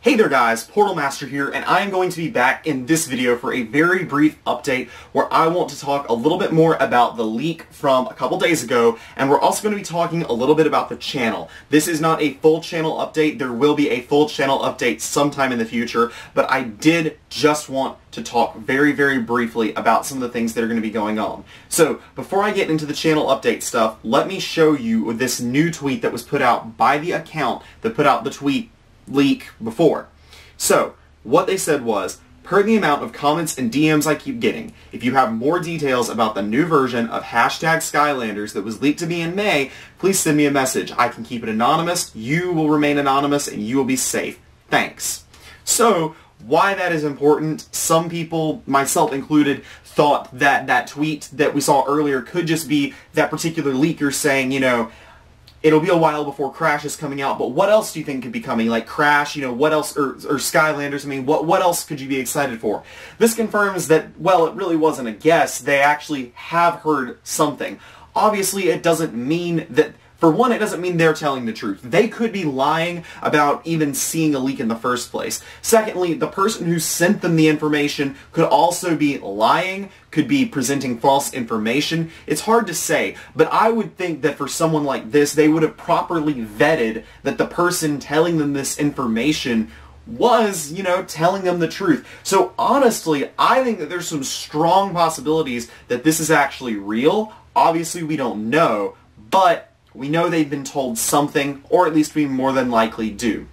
Hey there guys, Portal Master here, and I am going to be back in this video for a very brief update where I want to talk a little bit more about the leak from a couple days ago, and we're also going to be talking a little bit about the channel. This is not a full channel update. There will be a full channel update sometime in the future, but I did just want to talk very, very briefly about some of the things that are going to be going on. So, before I get into the channel update stuff, let me show you this new tweet that was put out by the account that put out the tweet leak before. So, what they said was, per the amount of comments and DMs I keep getting, if you have more details about the new version of #Skylanders that was leaked to me in May, please send me a message. I can keep it anonymous, you will remain anonymous, and you will be safe. Thanks. So, why that is important, some people, myself included, thought that that tweet that we saw earlier could just be that particular leaker saying, you know, it'll be a while before Crash is coming out, but what else do you think could be coming? Like Crash, you know, what else, or Skylanders, I mean, what else could you be excited for? This confirms that, well, it really wasn't a guess. They actually have heard something. Obviously, it doesn't mean that, for one, it doesn't mean they're telling the truth. They could be lying about even seeing a leak in the first place. Secondly, the person who sent them the information could also be lying, could be presenting false information. It's hard to say, but I would think that for someone like this, they would have properly vetted that the person telling them this information was, you know, telling them the truth. So honestly, I think that there's some strong possibilities that this is actually real. Obviously, we don't know, but we know they've been told something, or at least we more than likely do.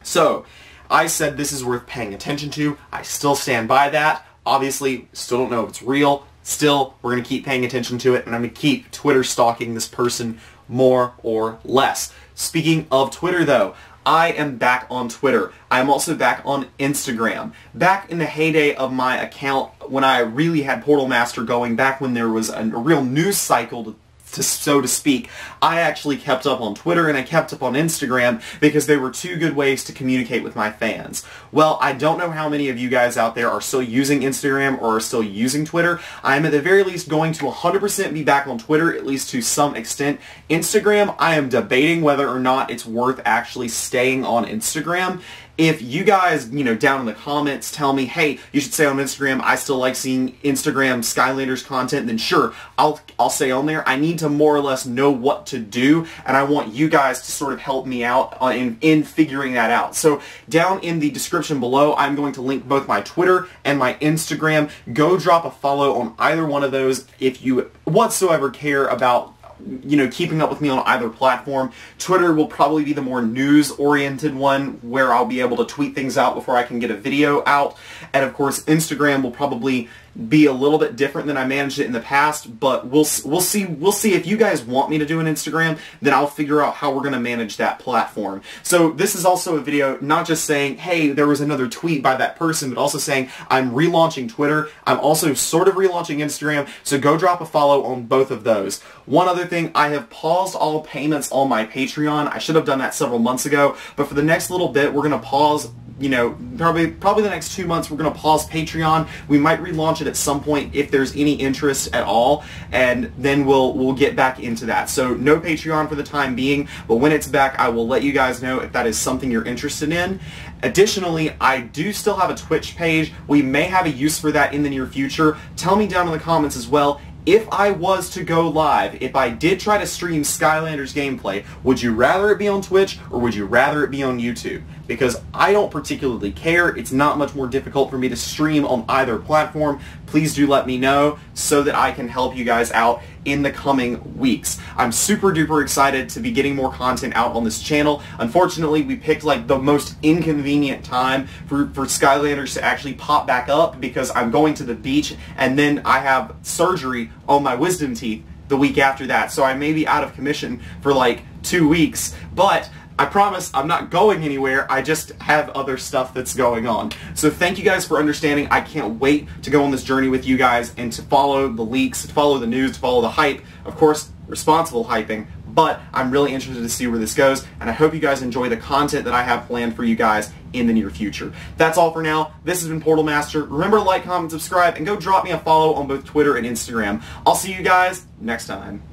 So, I said this is worth paying attention to. I still stand by that. Obviously, still don't know if it's real. Still, we're going to keep paying attention to it, and I'm going to keep Twitter stalking this person more or less. Speaking of Twitter, though, I am back on Twitter. I am also back on Instagram. Back in the heyday of my account, when I really had Portal Master going, back when there was a real news cycle so to speak, I actually kept up on Twitter and I kept up on Instagram because they were two good ways to communicate with my fans. Well, I don't know how many of you guys out there are still using Instagram or are still using Twitter. I am at the very least going to 100% be back on Twitter, at least to some extent. Instagram, I am debating whether or not it's worth actually staying on Instagram. If you guys, you know, down in the comments tell me, hey, you should stay on Instagram, I still like seeing Instagram Skylanders content, then sure, I'll stay on there. I need to more or less know what to do, and I want you guys to sort of help me out in figuring that out. So down in the description below, I'm going to link both my Twitter and my Instagram. Go drop a follow on either one of those if you whatsoever care about, you know, keeping up with me on either platform. Twitter will probably be the more news-oriented one where I'll be able to tweet things out before I can get a video out. And of course, Instagram will probably be a little bit different than I managed it in the past, but we'll see if you guys want me to do an Instagram, then I'll figure out how we're going to manage that platform. So this is also a video not just saying, hey, there was another tweet by that person, but also saying I'm relaunching Twitter. I'm also sort of relaunching Instagram, so go drop a follow on both of those. One other thing, I have paused all payments on my Patreon. I should have done that several months ago, but for the next little bit, we're going to pause. You know, probably the next 2 months we're going to pause Patreon. We might relaunch it at some point if there's any interest at all, and then we'll get back into that. So no Patreon for the time being, but when it's back I will let you guys know if that is something you're interested in. Additionally, I do still have a Twitch page. We may have a use for that in the near future. Tell me down in the comments as well, if I was to go live, if I did try to stream Skylanders gameplay, would you rather it be on Twitch or would you rather it be on YouTube? Because I don't particularly care. It's not much more difficult for me to stream on either platform. Please do let me know so that I can help you guys out in the coming weeks. I'm super duper excited to be getting more content out on this channel. Unfortunately, we picked like the most inconvenient time for Skylanders to actually pop back up because I'm going to the beach and then I have surgery on my wisdom teeth the week after that. So I may be out of commission for like 2 weeks, but I promise I'm not going anywhere. I just have other stuff that's going on. So thank you guys for understanding. I can't wait to go on this journey with you guys and to follow the leaks, to follow the news, to follow the hype. Of course, responsible hyping, but I'm really interested to see where this goes, and I hope you guys enjoy the content that I have planned for you guys in the near future. That's all for now. This has been Portal Master. Remember to like, comment, subscribe, and go drop me a follow on both Twitter and Instagram. I'll see you guys next time.